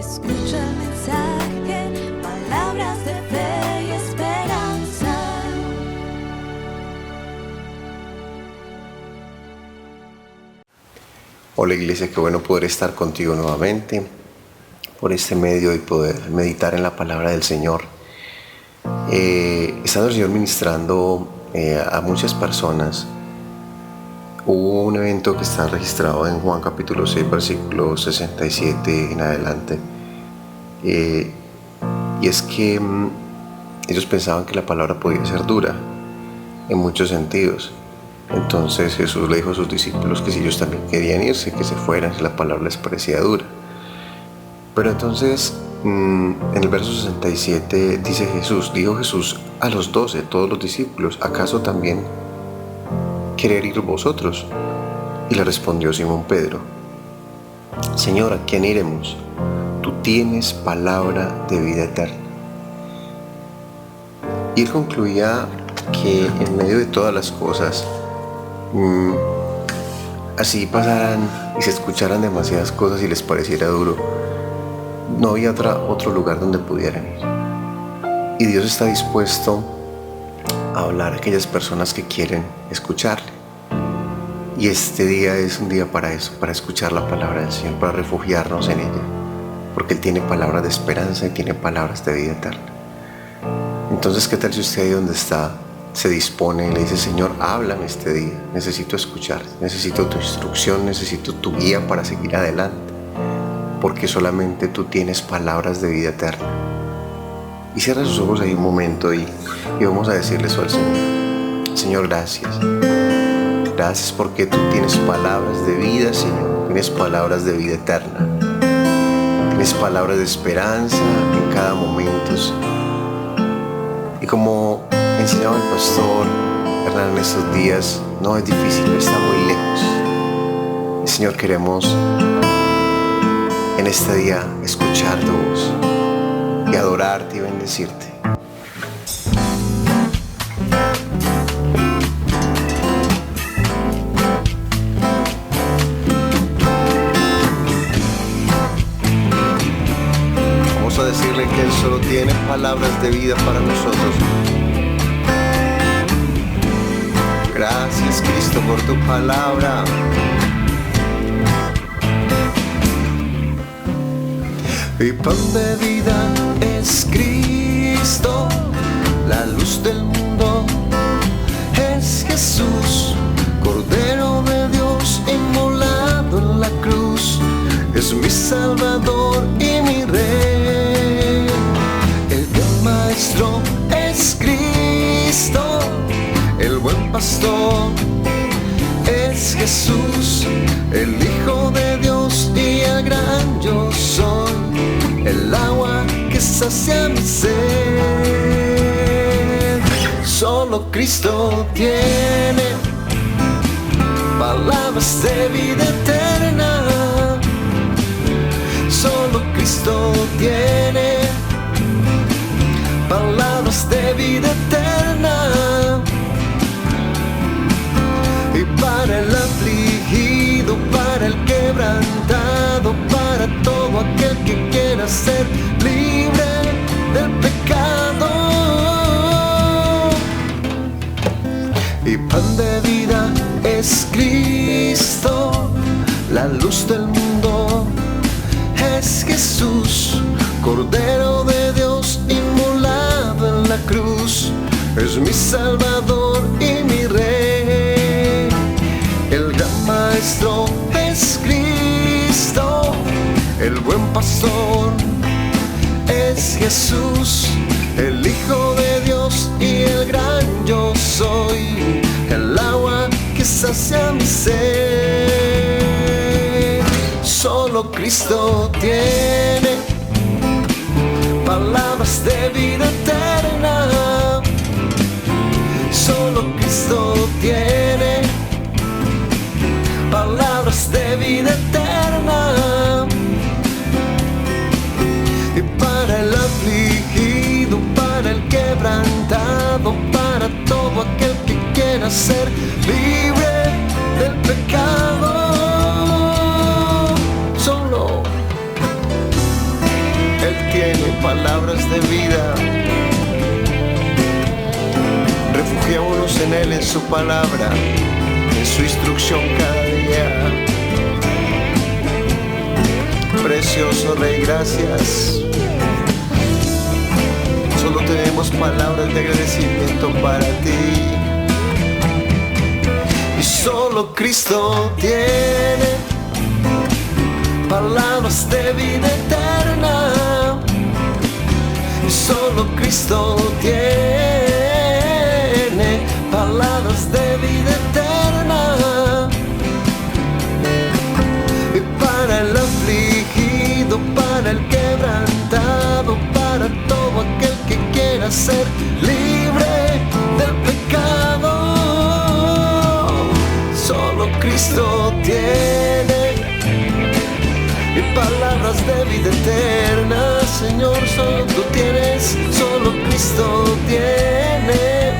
Escucha el mensaje, palabras de fe y esperanza. Hola Iglesia, qué bueno poder estar contigo nuevamente por este medio y poder meditar en la palabra del Señor. Estando el Señor ministrando a muchas personas, hubo un evento que está registrado en Juan capítulo 6, versículo 67 en adelante. Y es que ellos pensaban que la palabra podía ser dura en muchos sentidos. Entonces Jesús le dijo a sus discípulos que si ellos también querían irse, que se fueran, si la palabra les parecía dura. Pero entonces en el verso 67 dijo Jesús a los 12, todos los discípulos: ¿acaso también querer ir vosotros? Y le respondió Simón Pedro: Señor, ¿a quién iremos? Tú tienes palabra de vida eterna. Y él concluía que en medio de todas las cosas, así pasaran y se escucharan demasiadas cosas y les pareciera duro, no había otro lugar donde pudieran ir. Y Dios está dispuesto a hablar a aquellas personas que quieren escucharle. Y este día es un día para eso, para escuchar la palabra del Señor, para refugiarnos en ella, porque Él tiene palabras de esperanza y tiene palabras de vida eterna. Entonces, ¿qué tal si usted ahí donde está se dispone y le dice: Señor, háblame este día, necesito escuchar, necesito tu instrucción, necesito tu guía para seguir adelante, porque solamente tú tienes palabras de vida eterna? Y cierra sus ojos ahí un momento y vamos a decirle eso al Señor. Señor, gracias. Gracias porque tú tienes palabras de vida, Señor. Tienes palabras de vida eterna. Tienes palabras de esperanza en cada momento, Señor. Y como enseñaba el pastor Hernán en estos días, no es difícil, está muy lejos. Y, Señor, queremos en este día escuchar tu voz y adorarte y bendecirte. Vamos a decirle que Él solo tiene palabras de vida para nosotros. Gracias, Cristo, por tu palabra. Mi pan de vida es Cristo, la luz del mundo es Jesús, Cordero de Dios inmolado en la cruz, es mi Salvador y mi Rey. El gran Maestro es Cristo, el buen pastor es Jesús, el Hijo de Dios y el gran yo soy, el agua que sacia mi sed. Solo Cristo tiene palabras de vida eterna. Solo Cristo tiene palabras de vida eterna. Y para el afligido, para el quebrantado, para todo aquel que quiera ser libre del pecado. Y pan de vida es Cristo, la luz del mundo es Jesús, Cordero de Dios inmolado en la cruz, es mi Salvador y mi Rey. El gran Maestro es Cristo, el buen pastor es Jesús, el Hijo de Dios y el gran yo soy, el agua que sacia mi sed. Solo Cristo tiene palabras de vida eterna. Solo Cristo tiene palabras de vida eterna. Y para el afligido, para el quebrantado, para todo aquel que quiera ser libre del pecado. Solo palabras de vida. Refugiémonos en Él, en su palabra, en su instrucción cada día. Precioso Rey, gracias. Solo tenemos palabras de agradecimiento para ti. Y solo Cristo tiene palabras de vida eterna. Y solo Cristo tiene palabras de vida eterna. Y para el afligido, para el quebrantado, para todo aquel que quiera ser libre del pecado, solo Cristo tiene palabras de vida eterna. Señor, solo tú tienes, solo Cristo tiene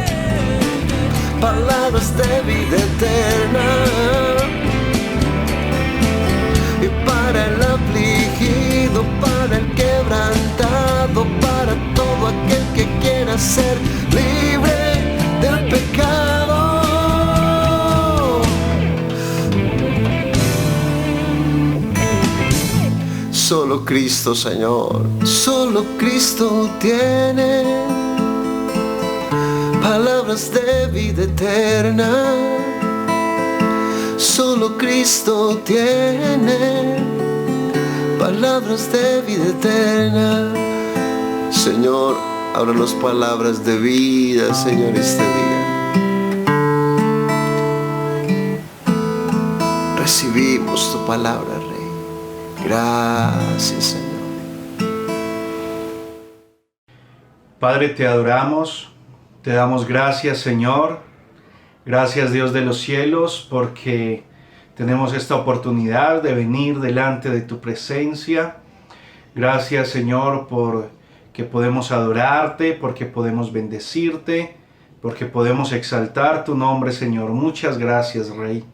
palabras de vida eterna. Y para el afligido, para el quebrantado, para todo aquel que quiera ser libre del pecado, solo Cristo, Señor, solo Cristo tiene palabras de vida eterna. Solo Cristo tiene palabras de vida eterna. Señor, háblanos palabras de vida, Señor, este día. Recibimos tu palabra, Rey. Gracias, Señor. Padre, te adoramos, te damos gracias, Señor. Gracias, Dios de los cielos, porque tenemos esta oportunidad de venir delante de tu presencia. Gracias, Señor, porque podemos adorarte, porque podemos bendecirte, porque podemos exaltar tu nombre, Señor. Muchas gracias, Rey.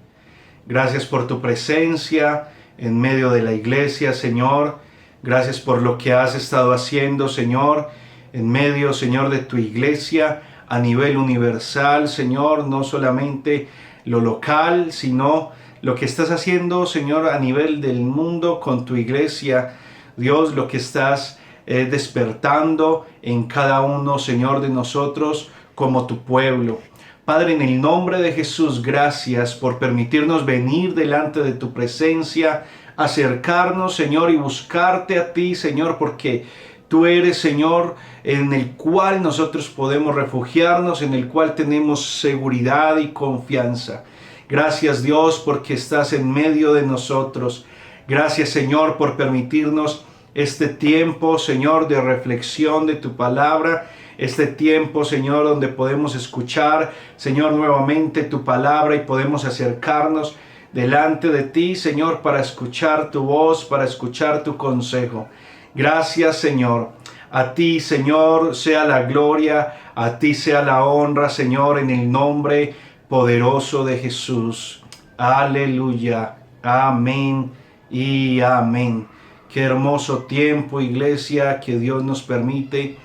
Gracias por tu presencia en medio de la iglesia, Señor. Gracias por lo que has estado haciendo, Señor, en medio, Señor, de tu iglesia a nivel universal, Señor, no solamente lo local, sino lo que estás haciendo, Señor, a nivel del mundo con tu iglesia. Dios, lo que estás despertando en cada uno, Señor, de nosotros como tu pueblo. Padre, en el nombre de Jesús, gracias por permitirnos venir delante de tu presencia, acercarnos, Señor, y buscarte a ti, Señor, porque tú eres, Señor, en el cual nosotros podemos refugiarnos, en el cual tenemos seguridad y confianza. Gracias, Dios, porque estás en medio de nosotros. Gracias, Señor, por permitirnos este tiempo, Señor, de reflexión de tu palabra. Este tiempo, Señor, donde podemos escuchar, Señor, nuevamente tu palabra y podemos acercarnos delante de ti, Señor, para escuchar tu voz, para escuchar tu consejo. Gracias, Señor. A ti, Señor, sea la gloria, a ti sea la honra, Señor, en el nombre poderoso de Jesús. Aleluya. Amén y amén. Qué hermoso tiempo, iglesia, que Dios nos permite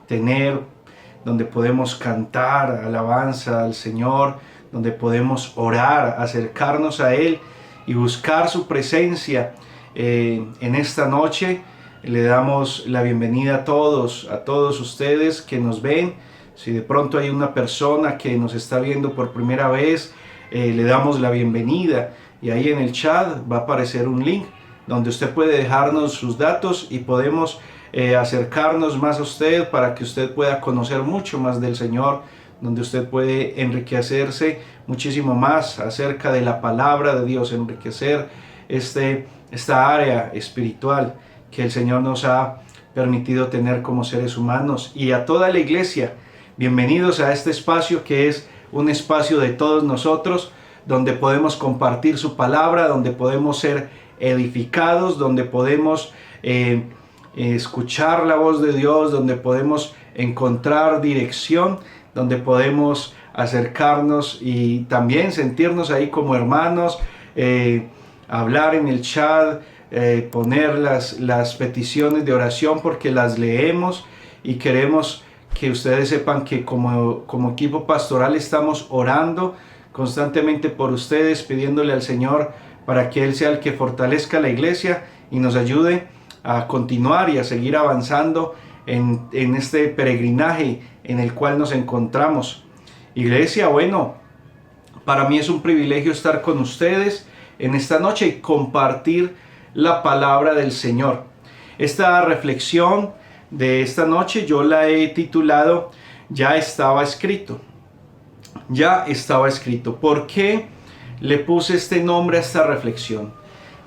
tener, donde podemos cantar alabanza al Señor, donde podemos orar, acercarnos a Él y buscar su presencia. En esta noche le damos la bienvenida a todos ustedes que nos ven. Si de pronto hay una persona que nos está viendo por primera vez, le damos la bienvenida, y ahí en el chat va a aparecer un link donde usted puede dejarnos sus datos y podemos acercarnos más a usted para que usted pueda conocer mucho más del Señor, donde usted puede enriquecerse muchísimo más acerca de la palabra de Dios, enriquecer esta área espiritual que el Señor nos ha permitido tener como seres humanos. Y a toda la iglesia, bienvenidos a este espacio que es un espacio de todos nosotros, donde podemos compartir su palabra, donde podemos ser edificados, donde podemos escuchar la voz de Dios, donde podemos encontrar dirección, donde podemos acercarnos y también sentirnos ahí como hermanos, hablar en el chat, poner las peticiones de oración porque las leemos y queremos que ustedes sepan que como equipo pastoral estamos orando constantemente por ustedes, pidiéndole al Señor para que Él sea el que fortalezca la iglesia y nos ayude a continuar y a seguir avanzando en este peregrinaje en el cual nos encontramos. Iglesia, bueno, para mí es un privilegio estar con ustedes en esta noche y compartir la palabra del Señor. Esta reflexión de esta noche yo la he titulado Ya estaba escrito. Ya estaba escrito. ¿Por qué le puse este nombre a esta reflexión?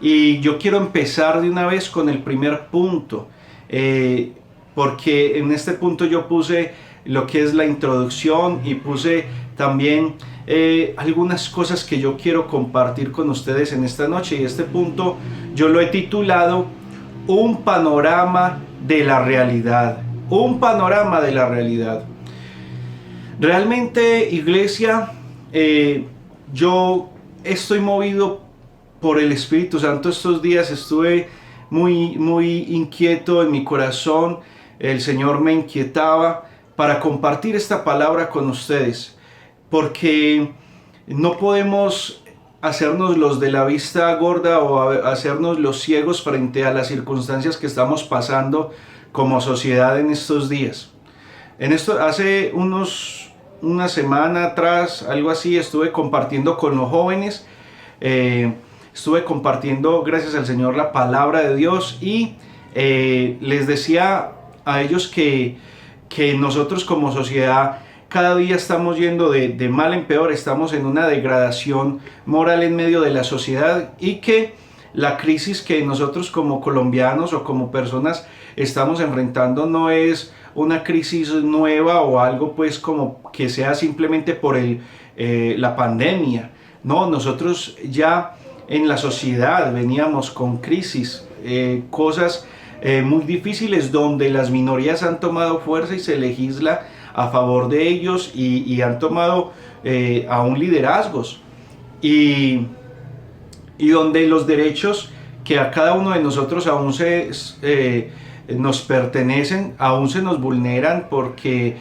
Y yo quiero empezar de una vez con el primer punto, porque en este punto yo puse lo que es la introducción y puse también algunas cosas que yo quiero compartir con ustedes en esta noche, y este punto yo lo he titulado Un panorama de la realidad. Un panorama de la realidad. Realmente, iglesia, yo estoy movido por el Espíritu Santo. Estos días estuve muy inquieto en mi corazón. El Señor me inquietaba para compartir esta palabra con ustedes, porque no podemos hacernos los de la vista gorda o hacernos los ciegos frente a las circunstancias que estamos pasando como sociedad en estos días. Hace una semana atrás, algo así, estuve compartiendo con los jóvenes, estuve compartiendo, gracias al Señor, la palabra de Dios, y les decía a ellos que nosotros como sociedad cada día estamos yendo de mal en peor, estamos en una degradación moral en medio de la sociedad, y que la crisis que nosotros como colombianos o como personas estamos enfrentando no es una crisis nueva o algo pues como que sea simplemente por la pandemia. No, nosotros ya en la sociedad veníamos con crisis, cosas muy difíciles donde las minorías han tomado fuerza y se legisla a favor de ellos y han tomado aún liderazgos, y donde los derechos que a cada uno de nosotros aún nos pertenecen, aún se nos vulneran porque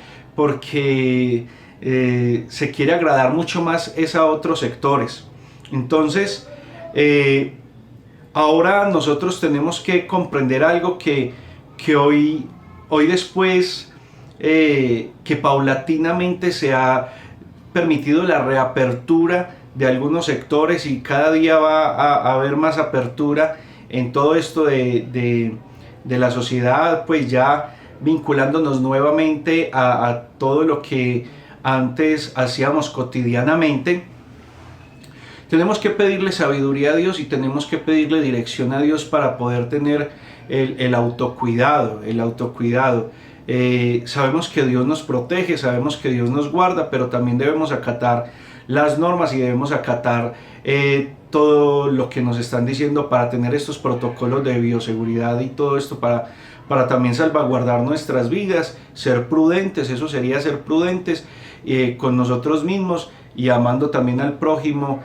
se quiere agradar mucho más es a otros sectores. Entonces, ahora nosotros tenemos que comprender algo que hoy después que paulatinamente se ha permitido la reapertura de algunos sectores, y cada día va a haber más apertura en todo esto de la sociedad, pues ya vinculándonos nuevamente a todo lo que antes hacíamos cotidianamente. Tenemos que pedirle sabiduría a Dios y tenemos que pedirle dirección a Dios para poder tener el autocuidado. Sabemos que Dios nos protege, sabemos que Dios nos guarda, pero también debemos acatar las normas y debemos acatar todo lo que nos están diciendo para tener estos protocolos de bioseguridad y todo esto para también salvaguardar nuestras vidas, ser prudentes. Eso sería ser prudentes con nosotros mismos y amando también al prójimo,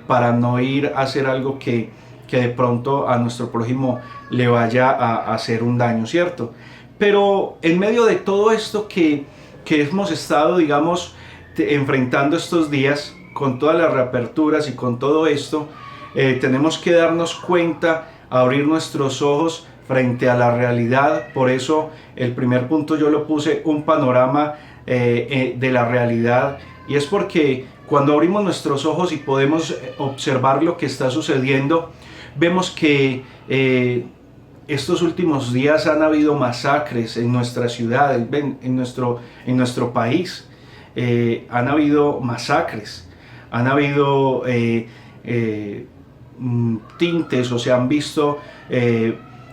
para no ir a hacer algo que de pronto a nuestro prójimo le vaya a hacer un daño, ¿cierto? Pero en medio de todo esto que hemos estado, digamos, enfrentando estos días, con todas las reaperturas y con todo esto, tenemos que darnos cuenta, abrir nuestros ojos frente a la realidad. Por eso el primer punto yo lo puse, un panorama de la realidad, y es porque cuando abrimos nuestros ojos y podemos observar lo que está sucediendo, vemos que estos últimos días han habido masacres en nuestra ciudad, en nuestro país. Han habido masacres, han habido tintes, o se han visto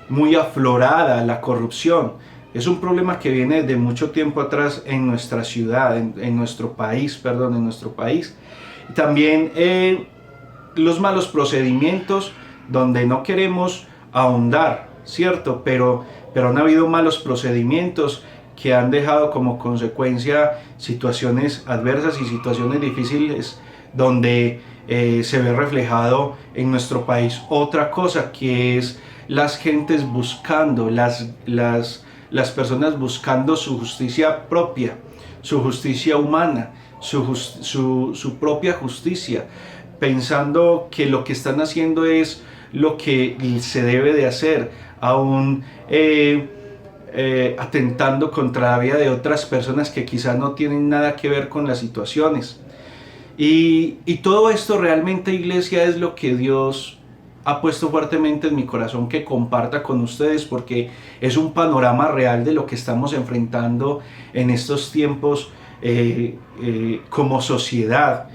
muy aflorada la corrupción. Es un problema que viene de mucho tiempo atrás en nuestra ciudad, en nuestro país. Y también los malos procedimientos, donde no queremos ahondar, ¿cierto? Pero han habido malos procedimientos que han dejado como consecuencia situaciones adversas y situaciones difíciles, donde se ve reflejado en nuestro país otra cosa, que es las gentes buscando, las personas buscando su justicia propia, su justicia humana, su propia justicia, pensando que lo que están haciendo es lo que se debe de hacer, aún atentando contra la vida de otras personas que quizás no tienen nada que ver con las situaciones. Y todo esto realmente, iglesia, es lo que Dios ha puesto fuertemente en mi corazón que comparta con ustedes, porque es un panorama real de lo que estamos enfrentando en estos tiempos como sociedad.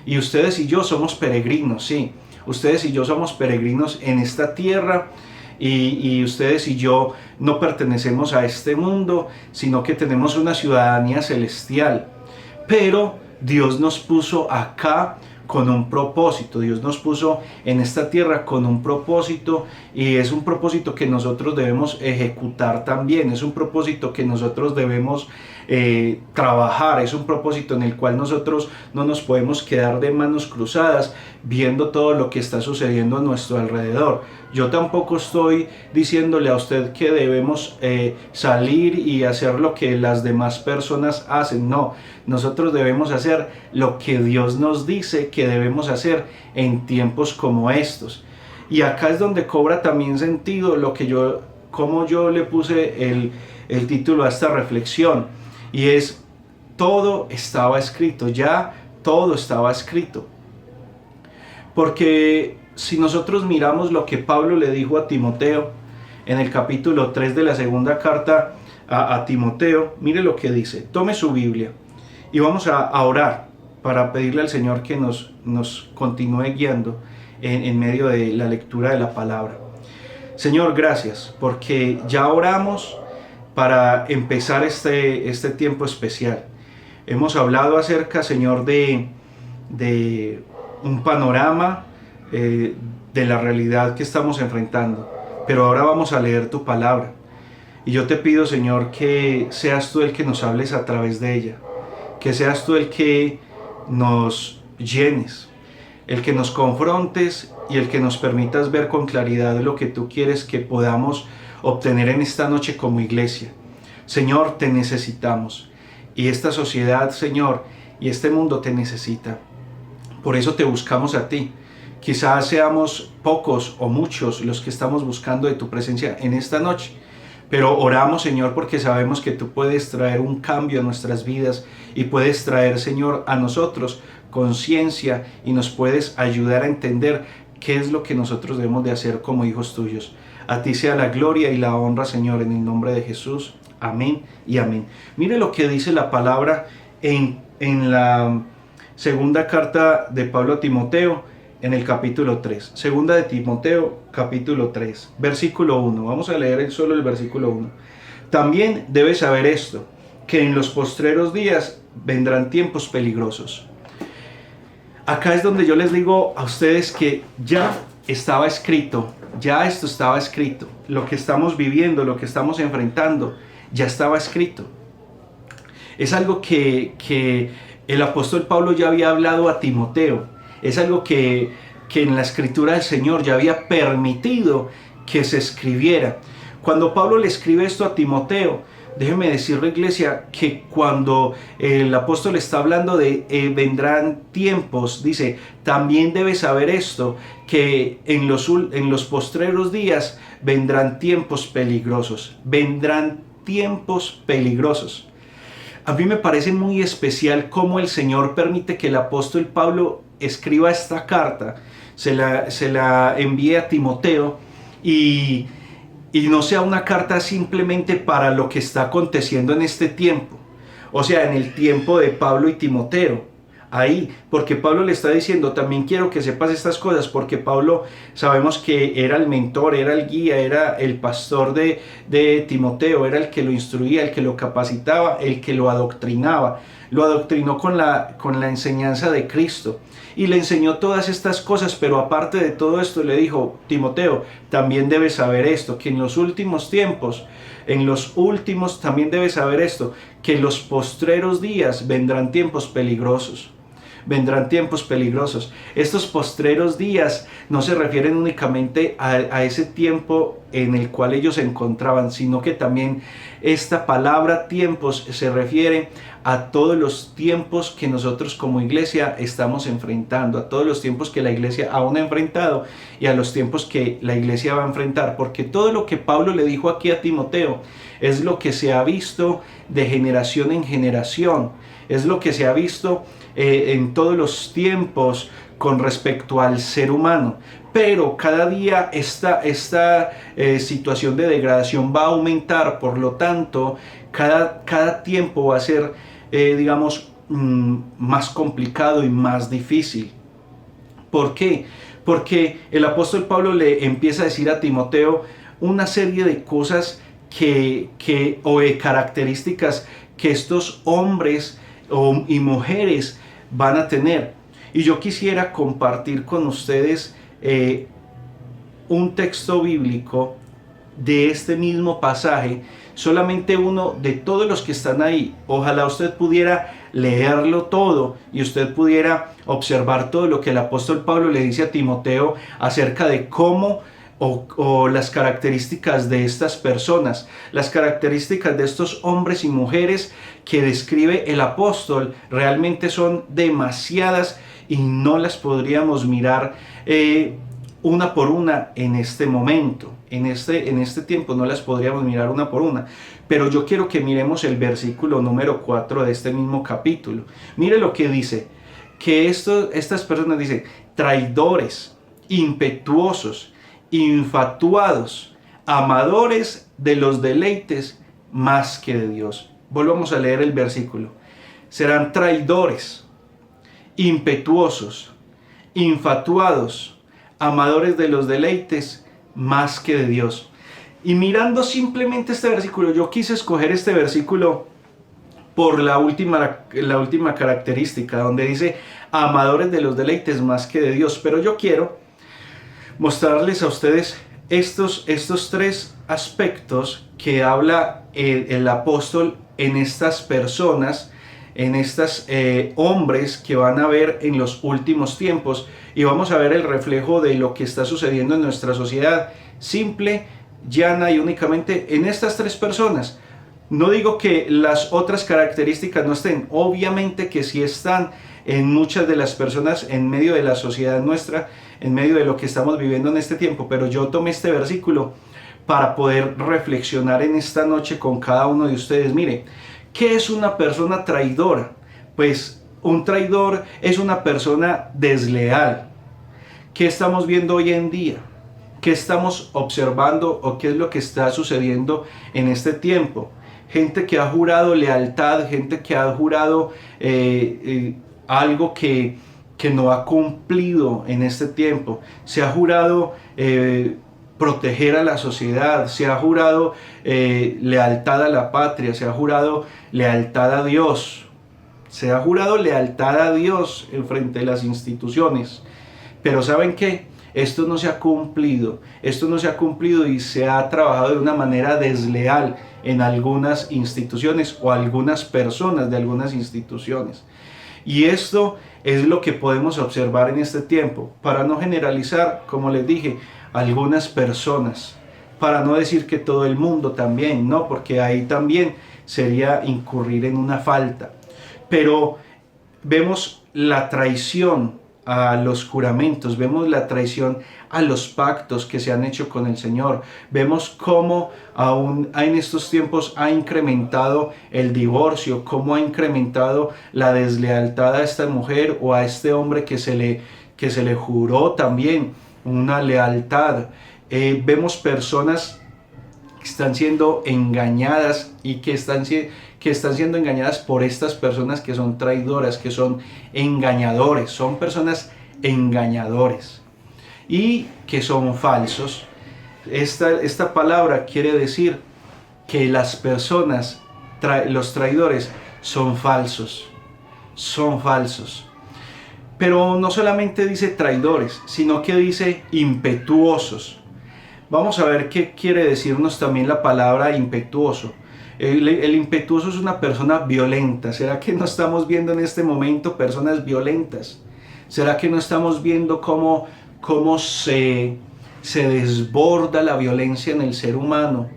Y ustedes y yo somos peregrinos, sí. Ustedes y yo somos peregrinos en esta tierra, y ustedes y yo no pertenecemos a este mundo, sino que tenemos una ciudadanía celestial. Pero Dios nos puso acá con un propósito. Dios nos puso en esta tierra con un propósito, y es un propósito que nosotros debemos ejecutar también. Es un propósito que nosotros debemos trabajar. Es un propósito en el cual nosotros no nos podemos quedar de manos cruzadas viendo todo lo que está sucediendo a nuestro alrededor. Yo tampoco estoy diciéndole a usted que debemos salir y hacer lo que las demás personas hacen. No, nosotros debemos hacer lo que Dios nos dice que debemos hacer en tiempos como estos. Y acá es donde cobra también sentido como yo le puse el título a esta reflexión, y es: todo estaba escrito, ya todo estaba escrito. Porque si nosotros miramos lo que Pablo le dijo a Timoteo en el capítulo 3 de la segunda carta a Timoteo, mire lo que dice. Tome su Biblia y vamos a orar para pedirle al Señor que nos continúe guiando en medio de la lectura de la palabra. Señor, gracias porque ya oramos para empezar este tiempo especial. Hemos hablado acerca, Señor, de un panorama de la realidad que estamos enfrentando, pero ahora vamos a leer tu palabra, y yo te pido, Señor, que seas tú el que nos hables a través de ella, que seas tú el que nos llenes, el que nos confrontes y el que nos permitas ver con claridad lo que tú quieres que podamos obtener en esta noche como iglesia. Señor, te necesitamos, y esta sociedad, Señor, y este mundo te necesita. Por eso te buscamos a ti. Quizás seamos pocos o muchos los que estamos buscando de tu presencia en esta noche, pero oramos, Señor, porque sabemos que tú puedes traer un cambio a nuestras vidas, y puedes traer, Señor, a nosotros conciencia, y nos puedes ayudar a entender qué es lo que nosotros debemos de hacer como hijos tuyos. A ti sea la gloria y la honra, Señor, en el nombre de Jesús. Amén y amén. Mire lo que dice la palabra en la segunda carta de Pablo a Timoteo, en el capítulo 3. Segunda de Timoteo, capítulo 3, versículo 1. Vamos a leer solo el versículo 1. También debes saber esto, que en los postreros días vendrán tiempos peligrosos. Acá es donde yo les digo a ustedes que ya estaba escrito, ya esto estaba escrito. Lo que estamos viviendo, lo que estamos enfrentando, ya estaba escrito. Es algo que el apóstol Pablo ya había hablado a Timoteo. Es algo que en la escritura del Señor ya había permitido que se escribiera. Cuando Pablo le escribe esto a Timoteo, déjeme decirle, iglesia, que cuando el apóstol está hablando de vendrán tiempos, dice, también debes saber esto, que en los postreros días vendrán tiempos peligrosos. Vendrán tiempos peligrosos. A mí me parece muy especial cómo el Señor permite que el apóstol Pablo escriba esta carta, se la envíe a Timoteo, y no sea una carta simplemente para lo que está aconteciendo en este tiempo, o sea, en el tiempo de Pablo y Timoteo, ahí, porque Pablo le está diciendo, también quiero que sepas estas cosas, porque Pablo sabemos que era el mentor, era el guía, era el pastor de Timoteo, era el que lo instruía, el que lo capacitaba, el que lo adoctrinaba. Lo adoctrinó con la enseñanza de Cristo, y le enseñó todas estas cosas, pero aparte de todo esto le dijo, Timoteo, también debes saber esto, que en los últimos tiempos, también debes saber esto, que en los postreros días vendrán tiempos peligrosos. vendrán tiempos peligrosos. Estos postreros días no se refieren únicamente a ese tiempo en el cual ellos se encontraban, sino que también esta palabra tiempos se refiere a todos los tiempos que nosotros como iglesia estamos enfrentando, a todos los tiempos que la iglesia aún ha enfrentado y a los tiempos que la iglesia va a enfrentar, porque todo lo que Pablo le dijo aquí a Timoteo es lo que se ha visto de generación en generación, es lo que se ha visto en todos los tiempos con respecto al ser humano. Pero cada día esta situación de degradación va a aumentar, por lo tanto, cada tiempo va a ser, más complicado y más difícil. ¿Por qué? Porque el apóstol Pablo le empieza a decir a Timoteo una serie de cosas o de características que estos hombres y mujeres van a tener. Y yo quisiera compartir con ustedes un texto bíblico de este mismo pasaje, solamente uno de todos los que están ahí. Ojalá usted pudiera leerlo todo y usted pudiera observar todo lo que el apóstol Pablo le dice a Timoteo acerca de cómo o las características de estas personas, las características de estos hombres y mujeres que describe el apóstol, realmente son demasiadas y no las podríamos mirar una por una en este momento, en este tiempo no las podríamos mirar una por una, pero yo quiero que miremos el versículo número 4 de este mismo capítulo. Mire lo que dice, que estas personas dicen, traidores, impetuosos, infatuados, amadores de los deleites más que de Dios. Volvamos a leer el versículo. Serán traidores, impetuosos, infatuados, amadores de los deleites más que de Dios. Y mirando simplemente este versículo, yo quise escoger este versículo por la última característica, donde dice amadores de los deleites más que de Dios. Pero yo quiero mostrarles a ustedes estos tres aspectos que habla el apóstol en estas personas, en estos hombres que van a ver en los últimos tiempos, y vamos a ver el reflejo de lo que está sucediendo en nuestra sociedad, simple, llana y únicamente en estas tres personas. No digo que las otras características no estén, obviamente que sí están en muchas de las personas en medio de la sociedad nuestra, en medio de lo que estamos viviendo en este tiempo, pero yo tomé este versículo para poder reflexionar en esta noche con cada uno de ustedes. Mire, ¿qué es una persona traidora? Pues un traidor es una persona desleal. ¿Qué estamos viendo hoy en día? ¿Qué estamos observando o qué es lo que está sucediendo en este tiempo? Gente que ha jurado lealtad, gente que ha jurado algo que no ha cumplido en este tiempo. Se ha jurado proteger a la sociedad, se ha jurado lealtad a la patria, se ha jurado lealtad a Dios, se ha jurado lealtad a Dios en frente a las instituciones. Pero ¿saben qué? Esto no se ha cumplido y se ha trabajado de una manera desleal en algunas instituciones o algunas personas de algunas instituciones. Y esto es lo que podemos observar en este tiempo, para no generalizar, como les dije, algunas personas, para no decir que todo el mundo también, no, porque ahí también sería incurrir en una falta. Pero vemos la traición a los juramentos, vemos la traición a los pactos que se han hecho con el Señor, vemos cómo aún en estos tiempos ha incrementado el divorcio, cómo ha incrementado la deslealtad a esta mujer o a este hombre que se le juró también una lealtad. Vemos personas que están siendo engañadas y que están siendo engañadas por estas personas que son traidoras, que son engañadores, son personas engañadores y que son falsos. Esta palabra quiere decir que las personas, los traidores, son falsos, Pero no solamente dice traidores, sino que dice impetuosos. Vamos a ver qué quiere decirnos también la palabra impetuoso. El impetuoso es una persona violenta. ¿Será que no estamos viendo en este momento personas violentas? ¿Será que no estamos viendo cómo se desborda la violencia en el ser humano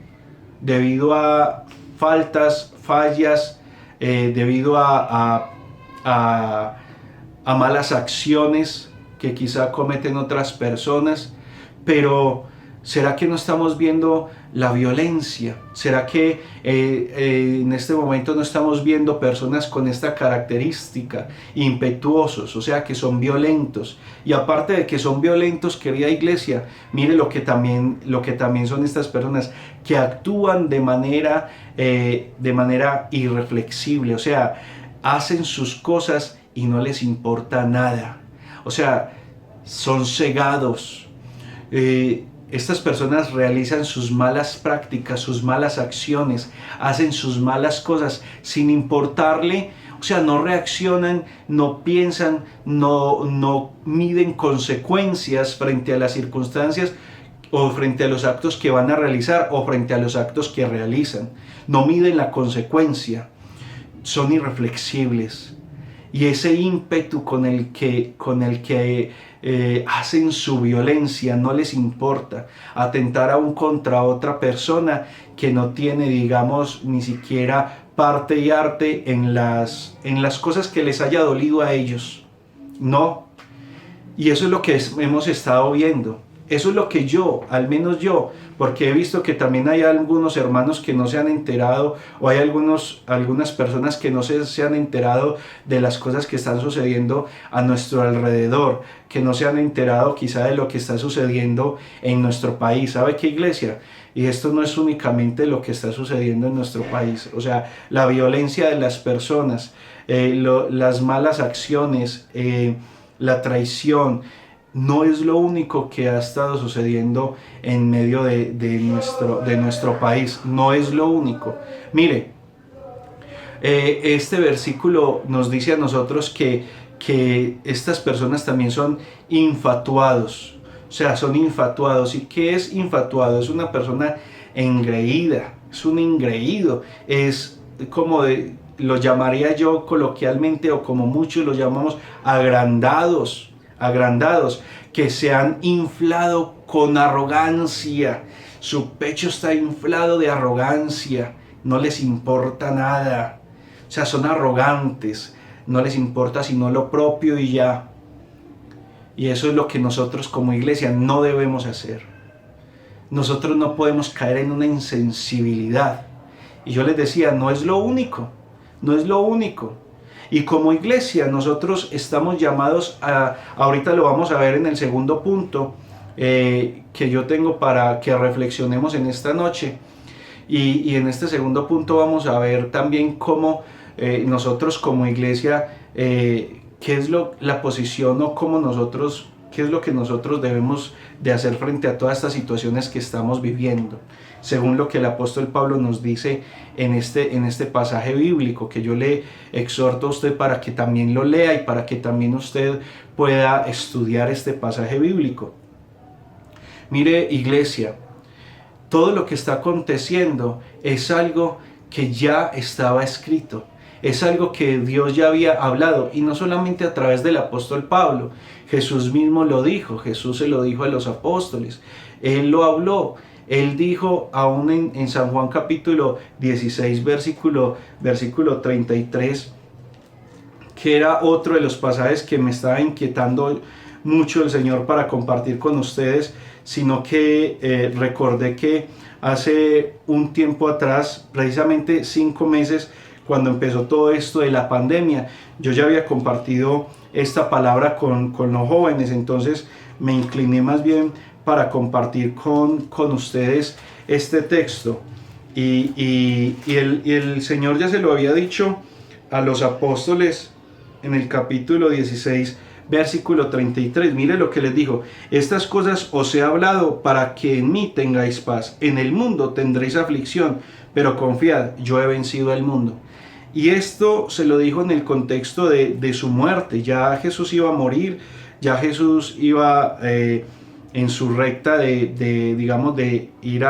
debido a fallas, debido a malas acciones que quizá cometen otras personas? Pero ¿será que no estamos viendo la violencia? ¿Será que en este momento no estamos viendo personas con esta característica, impetuosos, o sea, que son violentos? Y aparte de que son violentos, querida iglesia, mire lo que también son estas personas, que actúan de manera irreflexible, o sea, hacen sus cosas y no les importa nada, o sea, son cegados. Estas personas realizan sus malas prácticas, sus malas acciones, hacen sus malas cosas sin importarle, o sea, no reaccionan, no piensan, no miden consecuencias frente a las circunstancias o frente a los actos que van a realizar o frente a los actos que realizan. No miden la consecuencia, son irreflexibles. Y ese ímpetu con el que hacen su violencia no les importa. Atentar aún contra otra persona que no tiene, digamos, ni siquiera parte y arte en las cosas que les haya dolido a ellos. No. Y eso es lo que hemos estado viendo. Eso es lo que al menos yo, porque he visto que también hay algunos hermanos que no se han enterado, o hay algunas personas que no se han enterado de las cosas que están sucediendo a nuestro alrededor, que no se han enterado quizá de lo que está sucediendo en nuestro país. ¿Sabe qué, iglesia? Y esto no es únicamente lo que está sucediendo en nuestro país, o sea, la violencia de las personas, las malas acciones, la traición, no es lo único que ha estado sucediendo en medio de nuestro país. No es lo único. Mire, este versículo nos dice a nosotros que estas personas también son infatuados. O sea, son infatuados. ¿Y qué es infatuado? Es una persona engreída, es un engreído. Es como lo llamaría yo coloquialmente, o como muchos lo llamamos, agrandados, que se han inflado con arrogancia. Su pecho está inflado de arrogancia, no les importa nada, o sea, son arrogantes, no les importa sino lo propio y ya. Y eso es lo que nosotros como iglesia no debemos hacer. Nosotros no podemos caer en una insensibilidad. Y yo les decía, no es lo único. Y como iglesia nosotros estamos llamados ahorita lo vamos a ver en el segundo punto que yo tengo para que reflexionemos en esta noche. Y en este segundo punto vamos a ver también cómo nosotros como iglesia, qué es la posición o qué es lo que nosotros debemos de hacer frente a todas estas situaciones que estamos viviendo, según lo que el apóstol Pablo nos dice en este pasaje bíblico, que yo le exhorto a usted para que también lo lea y para que también usted pueda estudiar este pasaje bíblico. Mire, iglesia, todo lo que está aconteciendo es algo que ya estaba escrito, es algo que Dios ya había hablado, y no solamente a través del apóstol Pablo. Jesús mismo lo dijo, Jesús se lo dijo a los apóstoles, Él lo habló. Él dijo aún en San Juan capítulo 16 versículo 33, que era otro de los pasajes que me estaba inquietando mucho el Señor para compartir con ustedes, sino que recordé que hace un tiempo atrás, precisamente 5 meses, cuando empezó todo esto de la pandemia, yo ya había compartido esta palabra con los jóvenes. Entonces me incliné más bien para compartir con ustedes este texto. Y el Señor ya se lo había dicho a los apóstoles en el capítulo 16, versículo 33. Mire lo que les dijo: estas cosas os he hablado para que en mí tengáis paz. En el mundo tendréis aflicción, pero confiad, yo he vencido al mundo. Y esto se lo dijo en el contexto de su muerte. Ya Jesús iba a morir, ya Jesús iba en su recta de ir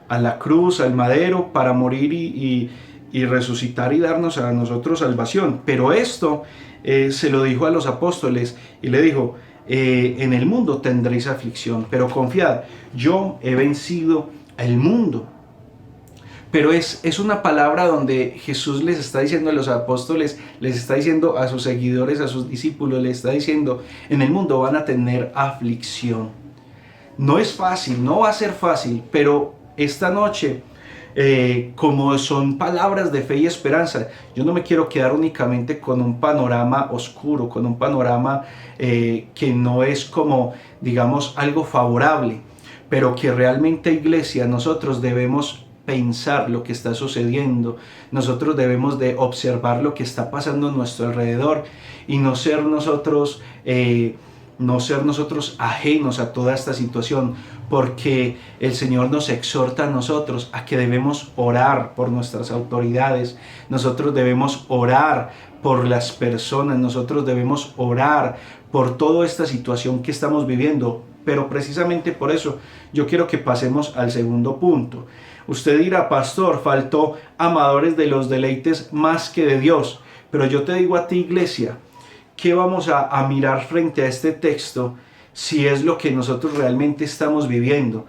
a la cruz, al madero, para morir y resucitar y darnos a nosotros salvación. Pero esto se lo dijo a los apóstoles y le dijo, en el mundo tendréis aflicción, pero confiad, yo he vencido al mundo. Pero es una palabra donde Jesús les está diciendo a los apóstoles, les está diciendo a sus seguidores, a sus discípulos, les está diciendo, en el mundo van a tener aflicción. No es fácil, no va a ser fácil, pero esta noche, como son palabras de fe y esperanza, yo no me quiero quedar únicamente con un panorama oscuro, con un panorama que no es como, digamos, algo favorable, pero que realmente, iglesia, nosotros debemos pensar lo que está sucediendo, nosotros debemos de observar lo que está pasando a nuestro alrededor y no ser nosotros ajenos a toda esta situación, porque el Señor nos exhorta a nosotros a que debemos orar por nuestras autoridades, nosotros debemos orar por las personas, nosotros debemos orar por toda esta situación que estamos viviendo. Pero precisamente por eso yo quiero que pasemos al segundo punto. Usted dirá, pastor, faltó amadores de los deleites más que de Dios. Pero yo te digo a ti, iglesia, ¿qué vamos a mirar frente a este texto si es lo que nosotros realmente estamos viviendo?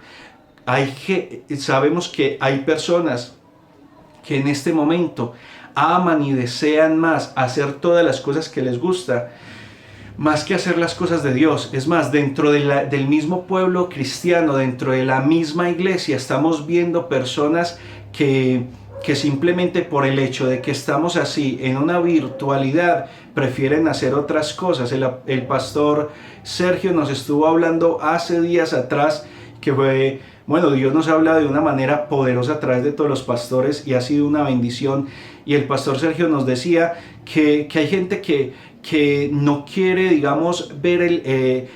Sabemos que hay personas que en este momento aman y desean más hacer todas las cosas que les gusta, más que hacer las cosas de Dios. Es más, dentro del mismo pueblo cristiano, dentro de la misma iglesia, estamos viendo personas que simplemente por el hecho de que estamos así en una virtualidad, prefieren hacer otras cosas. El pastor Sergio nos estuvo hablando hace días atrás que fue, bueno, Dios nos habla de una manera poderosa a través de todos los pastores y ha sido una bendición. Y el pastor Sergio nos decía que hay gente que no quiere, digamos, ver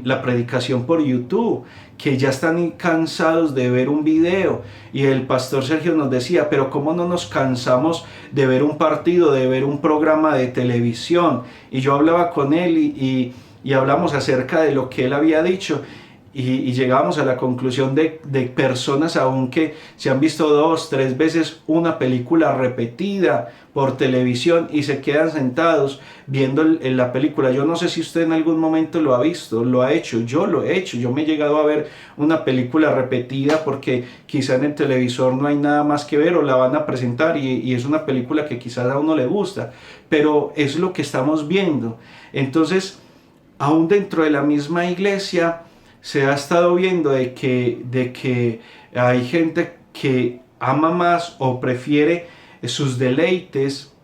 la predicación por YouTube, que ya están cansados de ver un video. Y el pastor Sergio nos decía, pero ¿cómo no nos cansamos de ver un partido, de ver un programa de televisión? Y yo hablaba con él y hablamos acerca de lo que él había dicho. Y llegábamos a la conclusión de personas aún que se han visto 2, 3 veces una película repetida por televisión y se quedan sentados viendo la película. Yo no sé si usted en algún momento lo ha visto, lo ha hecho, yo lo he hecho. Yo me he llegado a ver una película repetida porque quizá en el televisor no hay nada más que ver o la van a presentar y es una película que quizás a uno le gusta, pero es lo que estamos viendo. Entonces, aún dentro de la misma iglesia, se ha estado viendo de que hay gente que ama más o prefiere sus deleites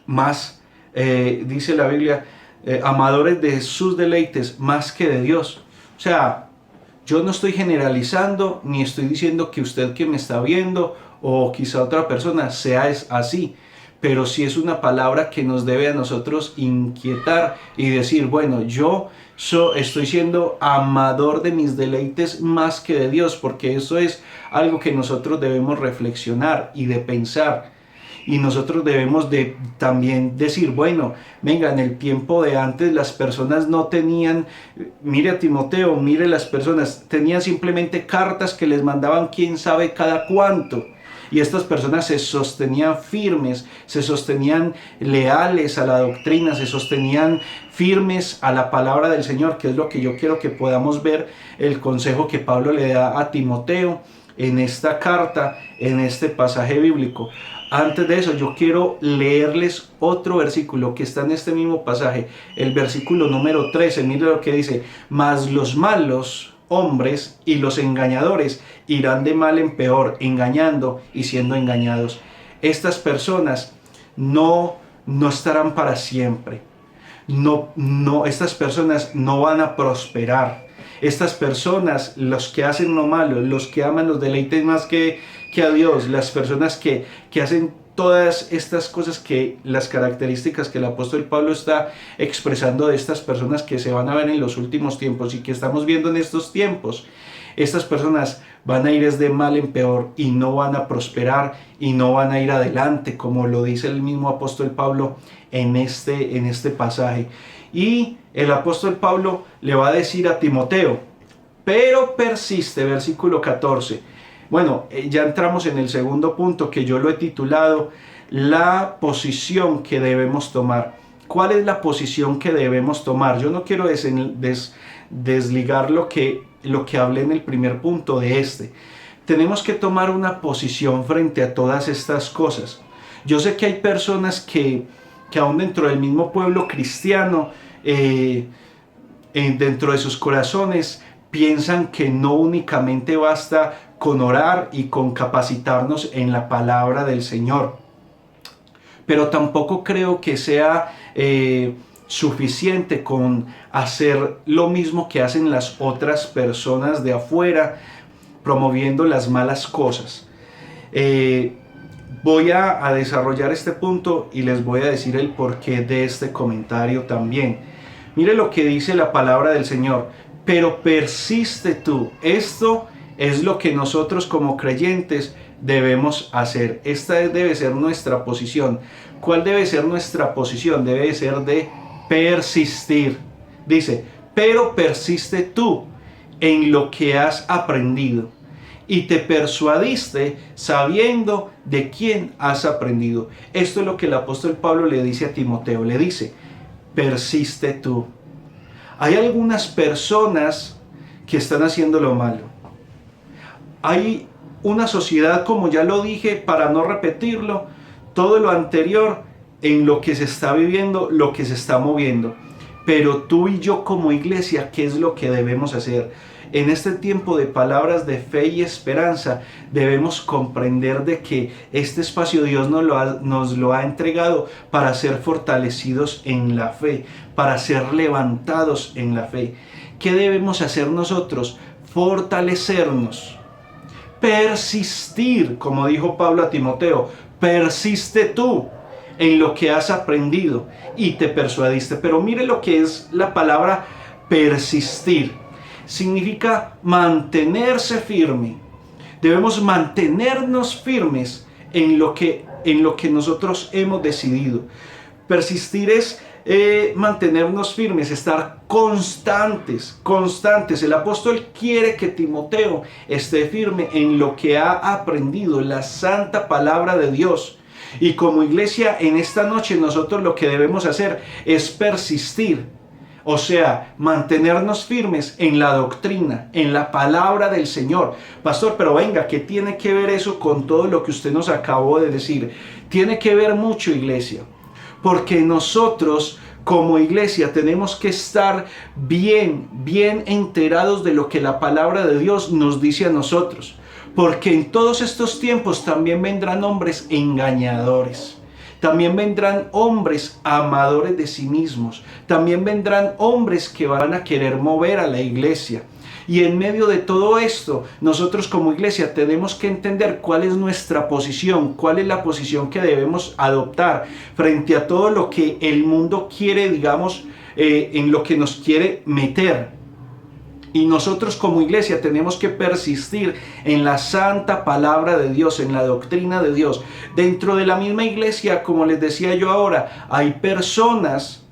más, dice la Biblia, amadores de sus deleites más que de Dios. O sea, yo no estoy generalizando ni estoy diciendo que usted que me está viendo o quizá otra persona sea así, pero sí es una palabra que nos debe a nosotros inquietar y decir, bueno, yo estoy siendo amador de mis deleites más que de Dios, porque eso es algo que nosotros debemos reflexionar y de pensar. Y nosotros debemos de también decir, bueno, venga, en el tiempo de antes las personas no tenían, mire a Timoteo, mire las personas, tenían simplemente cartas que les mandaban quién sabe cada cuánto. Y estas personas se sostenían firmes, se sostenían leales a la doctrina, se sostenían firmes a la palabra del Señor, que es lo que yo quiero que podamos ver, el consejo que Pablo le da a Timoteo en esta carta, en este pasaje bíblico. Antes de eso, yo quiero leerles otro versículo que está en este mismo pasaje, el versículo número 13, mire lo que dice: mas los malos hombres y los engañadores irán de mal en peor, engañando y siendo engañados. Estas personas no estarán para siempre. Estas personas no van a prosperar. Estas personas, los que hacen lo malo, los que aman los deleites más que a Dios, las personas que hacen todas estas cosas, que las características que el apóstol Pablo está expresando de estas personas que se van a ver en los últimos tiempos y que estamos viendo en estos tiempos, estas personas van a ir de mal en peor y no van a prosperar y no van a ir adelante, como lo dice el mismo apóstol Pablo en este pasaje. Y el apóstol Pablo le va a decir a Timoteo, pero persiste, versículo 14, Bueno, ya entramos en el segundo punto, que yo lo he titulado la posición que debemos tomar. ¿Cuál es la posición que debemos tomar? Yo no quiero desligar lo que hablé en el primer punto de este. Tenemos que tomar una posición frente a todas estas cosas. Yo sé que hay personas que aún dentro del mismo pueblo cristiano, dentro de sus corazones, piensan que no únicamente basta con orar y con capacitarnos en la palabra del Señor. Pero tampoco creo que sea suficiente con hacer lo mismo que hacen las otras personas de afuera, promoviendo las malas cosas. Voy a desarrollar este punto y les voy a decir el porqué de este comentario también. Mire lo que dice la palabra del Señor. Pero persiste tú. Esto es lo que nosotros como creyentes debemos hacer. Esta debe ser nuestra posición. ¿Cuál debe ser nuestra posición? Debe ser de persistir. Dice, pero persiste tú en lo que has aprendido y te persuadiste sabiendo de quién has aprendido. Esto es lo que el apóstol Pablo le dice a Timoteo. Le dice, persiste tú. Hay algunas personas que están haciendo lo malo. Hay una sociedad, como ya lo dije, para no repetirlo, todo lo anterior en lo que se está viviendo, lo que se está moviendo. Pero tú y yo como iglesia, ¿qué es lo que debemos hacer? En este tiempo de palabras de fe y esperanza, debemos comprender de que este espacio Dios nos lo ha entregado para ser fortalecidos en la fe, para ser levantados en la fe. ¿Qué debemos hacer nosotros? Fortalecernos, persistir, como dijo Pablo a Timoteo, persiste tú en lo que has aprendido y te persuadiste. Pero mire lo que es la palabra persistir. Significa mantenerse firme. Debemos mantenernos firmes en lo que nosotros hemos decidido. Persistir es mantenernos firmes, estar constantes. El apóstol quiere que Timoteo esté firme en lo que ha aprendido, la santa palabra de Dios. Y como iglesia, en esta noche nosotros lo que debemos hacer es persistir. O sea, mantenernos firmes en la doctrina, en la palabra del Señor. Pastor, pero venga, ¿qué tiene que ver eso con todo lo que usted nos acabó de decir? Tiene que ver mucho, iglesia. Porque nosotros como iglesia tenemos que estar bien enterados de lo que la palabra de Dios nos dice a nosotros. Porque en todos estos tiempos también vendrán hombres engañadores. También vendrán hombres amadores de sí mismos. También vendrán hombres que van a querer mover a la iglesia. Y en medio de todo esto, nosotros como iglesia tenemos que entender cuál es nuestra posición, cuál es la posición que debemos adoptar frente a todo lo que el mundo quiere, digamos, en lo que nos quiere meter. Y nosotros como iglesia tenemos que persistir en la santa palabra de Dios, en la doctrina de Dios. Dentro de la misma iglesia, como les decía yo ahora, hay personas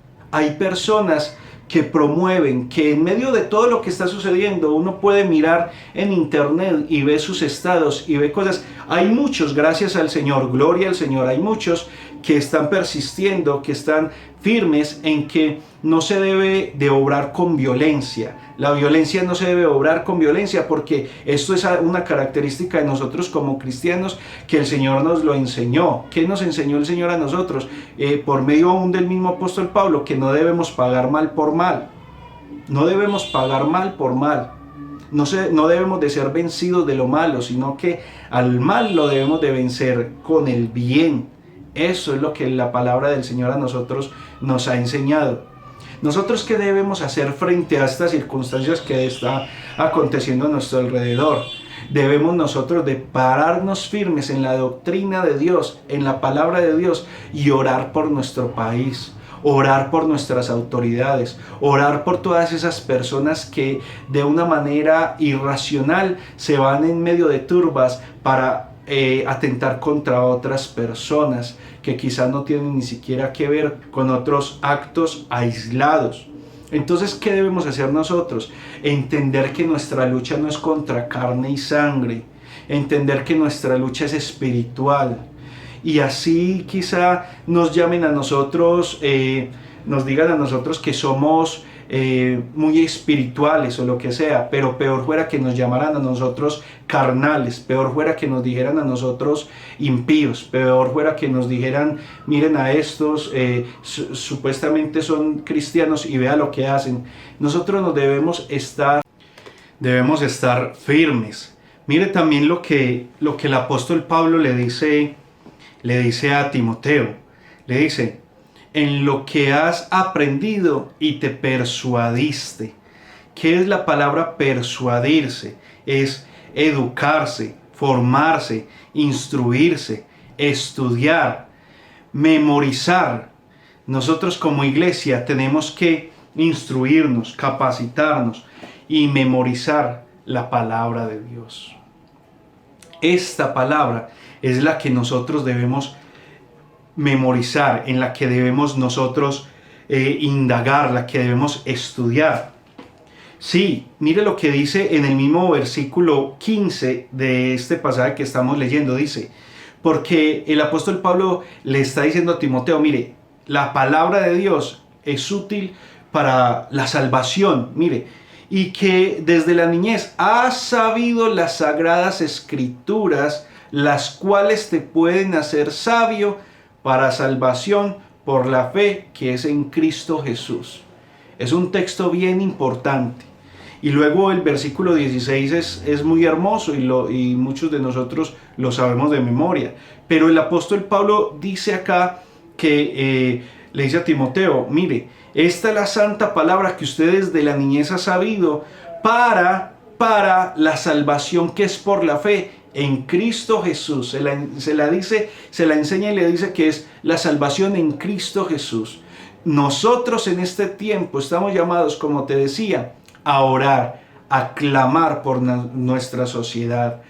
que promueven, que en medio de todo lo que está sucediendo, uno puede mirar en internet y ve sus estados y ve cosas. Hay muchos, gracias al Señor, gloria al Señor, hay muchos que están persistiendo, que están firmes en que no se debe de obrar con violencia. La violencia no se debe obrar con violencia, porque esto es una característica de nosotros como cristianos que el Señor nos lo enseñó. ¿Qué nos enseñó el Señor a nosotros? Por medio aún del mismo apóstol Pablo, que no debemos pagar mal por mal. No debemos pagar mal por mal. No debemos de ser vencidos de lo malo, sino que al mal lo debemos de vencer con el bien. Eso es lo que la palabra del Señor a nosotros nos ha enseñado. ¿Nosotros qué debemos hacer frente a estas circunstancias que está aconteciendo a nuestro alrededor? Debemos nosotros de pararnos firmes en la doctrina de Dios, en la palabra de Dios, y orar por nuestro país, orar por nuestras autoridades, orar por todas esas personas que de una manera irracional se van en medio de turbas para atentar contra otras personas que quizás no tienen ni siquiera que ver con otros actos aislados. Entonces, ¿qué debemos hacer nosotros? Entender que nuestra lucha no es contra carne y sangre. entender que nuestra lucha es espiritual. Y así quizá nos llamen a nosotros, nos digan a nosotros que somos muy espirituales o lo que sea, pero peor fuera que nos llamaran a nosotros carnales, peor fuera que nos dijeran a nosotros impíos, peor fuera que nos dijeran, miren a estos, supuestamente son cristianos y vea lo que hacen. Nosotros nos debemos estar firmes. Mire también lo que el apóstol Pablo le dice a Timoteo. Le dice: en lo que has aprendido y te persuadiste. ¿Qué es la palabra persuadirse? Es educarse, formarse, instruirse, estudiar, memorizar. Nosotros como iglesia tenemos que instruirnos, capacitarnos y memorizar la palabra de Dios. Esta palabra es la que nosotros debemos memorizar, en la que debemos nosotros indagar, la que debemos estudiar. Sí, mire lo que dice en el mismo versículo 15 de este pasaje que estamos leyendo. Dice, porque el apóstol Pablo le está diciendo a Timoteo, mire, la palabra de Dios es útil para la salvación, mire, y que desde la niñez has sabido las sagradas escrituras, las cuales te pueden hacer sabio para salvación por la fe que es en Cristo Jesús. Es un texto bien importante. Y luego el versículo 16 es muy hermoso y muchos de nosotros lo sabemos de memoria. Pero el apóstol Pablo dice acá que le dice a Timoteo, mire, esta es la santa palabra que ustedes de la niñez han sabido para la salvación que es por la fe en Cristo Jesús. Se la enseña y le dice que es la salvación en Cristo Jesús. Nosotros en este tiempo estamos llamados, como te decía, a orar, a clamar por nuestra sociedad.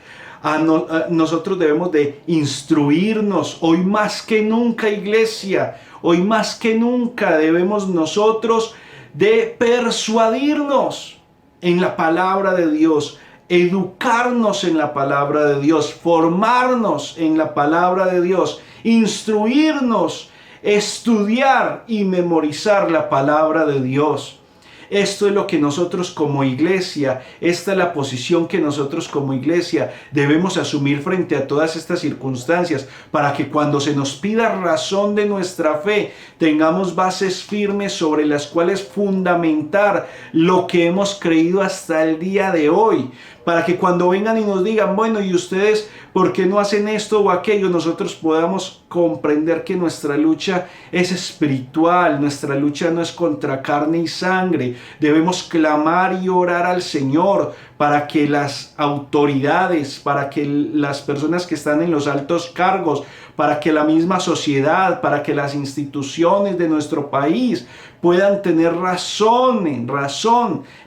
Nosotros debemos de instruirnos hoy más que nunca, iglesia. Hoy más que nunca debemos nosotros de persuadirnos en la palabra de Dios, educarnos en la palabra de Dios, formarnos en la palabra de Dios, instruirnos, estudiar y memorizar la palabra de Dios. Esto es lo que nosotros como iglesia, esta es la posición que nosotros como iglesia debemos asumir frente a todas estas circunstancias, para que cuando se nos pida razón de nuestra fe, tengamos bases firmes sobre las cuales fundamentar lo que hemos creído hasta el día de hoy. Para que cuando vengan y nos digan, bueno, ¿y ustedes por qué no hacen esto o aquello? Nosotros podamos comprender que nuestra lucha es espiritual, nuestra lucha no es contra carne y sangre. Debemos clamar y orar al Señor para que las autoridades, para que las personas que están en los altos cargos, para que la misma sociedad, para que las instituciones de nuestro país puedan tener razón,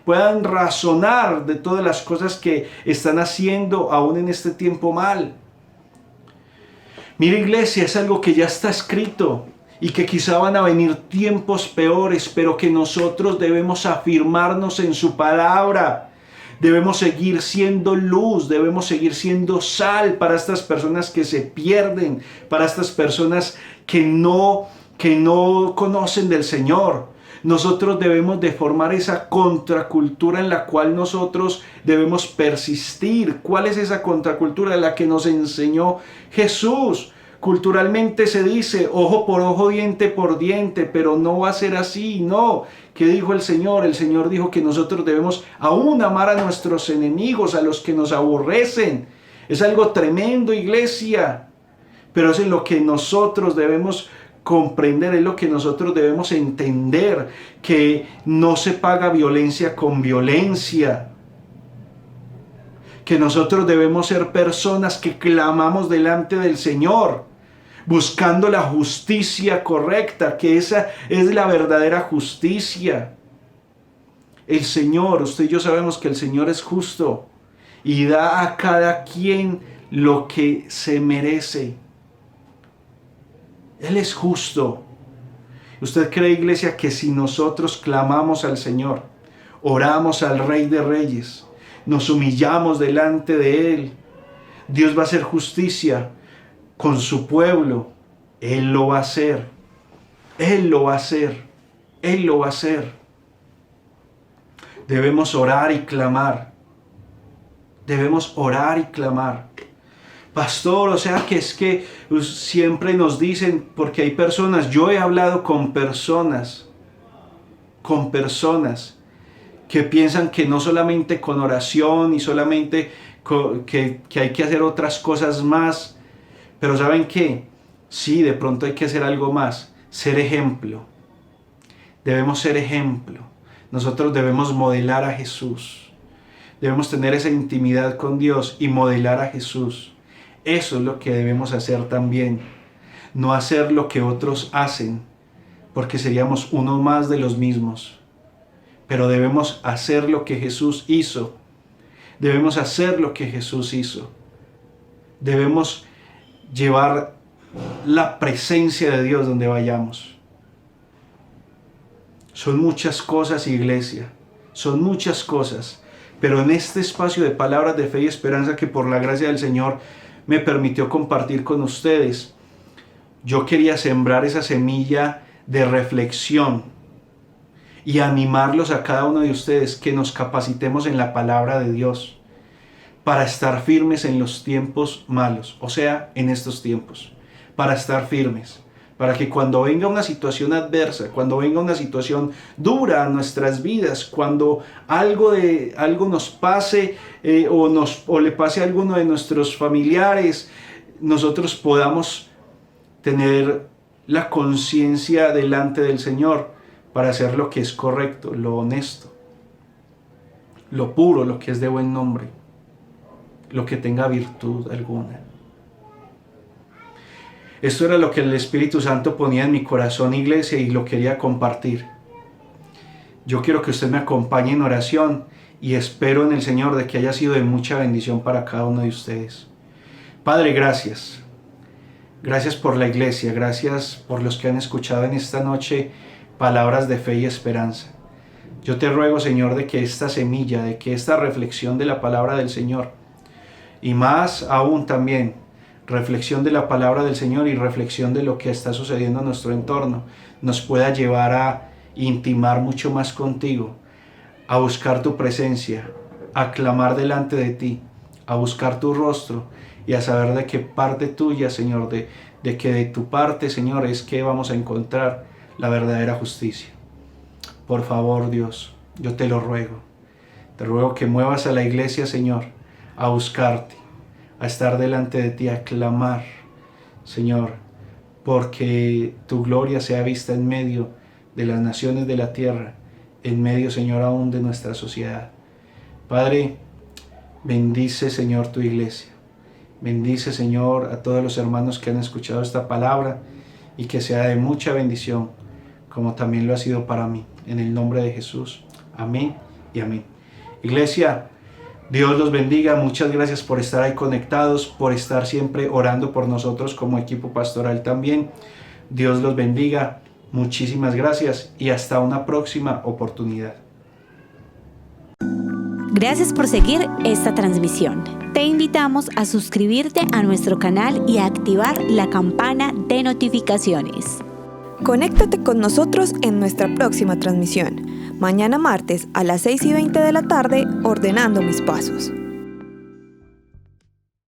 puedan razonar de todas las cosas que están haciendo aún en este tiempo mal. Mira, iglesia, es algo que ya está escrito y que quizá van a venir tiempos peores, pero que nosotros debemos afirmarnos en su palabra. Debemos seguir siendo luz, debemos seguir siendo sal para estas personas que se pierden, para estas personas que no conocen del Señor. Nosotros debemos de formar esa contracultura en la cual nosotros debemos persistir. ¿Cuál es esa contracultura? La que nos enseñó Jesús. Culturalmente se dice ojo por ojo, diente por diente, pero no va a ser así, no. ¿Qué dijo el Señor? El Señor dijo que nosotros debemos aún amar a nuestros enemigos, a los que nos aborrecen. Es algo tremendo, iglesia, pero es en lo que nosotros debemos comprender, es lo que nosotros debemos entender, que no se paga violencia con violencia. Que nosotros debemos ser personas que clamamos delante del Señor, buscando la justicia correcta, que esa es la verdadera justicia. El Señor, usted y yo sabemos que el Señor es justo y da a cada quien lo que se merece. Él es justo. ¿Usted cree, iglesia, que si nosotros clamamos al Señor, oramos al Rey de Reyes, nos humillamos delante de Él, Dios va a hacer justicia con su pueblo. Él lo va a hacer. Él lo va a hacer. Él lo va a hacer. Debemos orar y clamar. Debemos orar y clamar. Pastor, o sea que es que siempre nos dicen, porque hay personas, yo he hablado con personas que piensan que no solamente con oración y solamente que hay que hacer otras cosas más, pero ¿saben qué? Sí, de pronto hay que hacer algo más, ser ejemplo. Debemos ser ejemplo. Nosotros debemos modelar a Jesús. Debemos tener esa intimidad con Dios y modelar a Jesús. Eso es lo que debemos hacer también. No hacer lo que otros hacen, porque seríamos uno más de los mismos. Pero debemos hacer lo que Jesús hizo. Debemos hacer lo que Jesús hizo. Debemos llevar la presencia de Dios donde vayamos. Son muchas cosas, iglesia. Son muchas cosas. Pero en este espacio de palabras de fe y esperanza que por la gracia del Señor me permitió compartir con ustedes, yo quería sembrar esa semilla de reflexión y animarlos a cada uno de ustedes que nos capacitemos en la palabra de Dios para estar firmes en los tiempos malos, o sea, en estos tiempos, para estar firmes, para que cuando venga una situación adversa, cuando venga una situación dura a nuestras vidas, cuando algo nos pase o le pase a alguno de nuestros familiares, nosotros podamos tener la conciencia delante del Señor para hacer lo que es correcto, lo honesto, lo puro, lo que es de buen nombre, lo que tenga virtud alguna. Esto era lo que el Espíritu Santo ponía en mi corazón, iglesia, y lo quería compartir. Yo quiero que usted me acompañe en oración y espero en el Señor de que haya sido de mucha bendición para cada uno de ustedes. Padre, gracias. Gracias por la iglesia, gracias por los que han escuchado en esta noche palabras de fe y esperanza. Yo te ruego, Señor, de que esta semilla, de que esta reflexión de la palabra del Señor, y más aún también, reflexión de la palabra del Señor y reflexión de lo que está sucediendo en nuestro entorno, nos pueda llevar a intimar mucho más contigo, a buscar tu presencia, a clamar delante de ti, a buscar tu rostro y a saber de qué parte tuya, Señor, de que de tu parte, Señor, es que vamos a encontrar la verdadera justicia. Por favor, Dios, yo te lo ruego. Te ruego que muevas a la iglesia, Señor, a buscarte, a estar delante de ti, a clamar, Señor, porque tu gloria sea vista en medio de las naciones de la tierra, en medio, Señor, aún de nuestra sociedad. Padre, bendice, Señor, tu iglesia. Bendice, Señor, a todos los hermanos que han escuchado esta palabra y que sea de mucha bendición, como también lo ha sido para mí. En el nombre de Jesús. Amén y amén. Iglesia, Dios los bendiga. Muchas gracias por estar ahí conectados, por estar siempre orando por nosotros como equipo pastoral también. Dios los bendiga. Muchísimas gracias y hasta una próxima oportunidad. Gracias por seguir esta transmisión. Te invitamos a suscribirte a nuestro canal y a activar la campana de notificaciones. Conéctate con nosotros en nuestra próxima transmisión, mañana martes a las 6:20 de la tarde, ordenando mis pasos.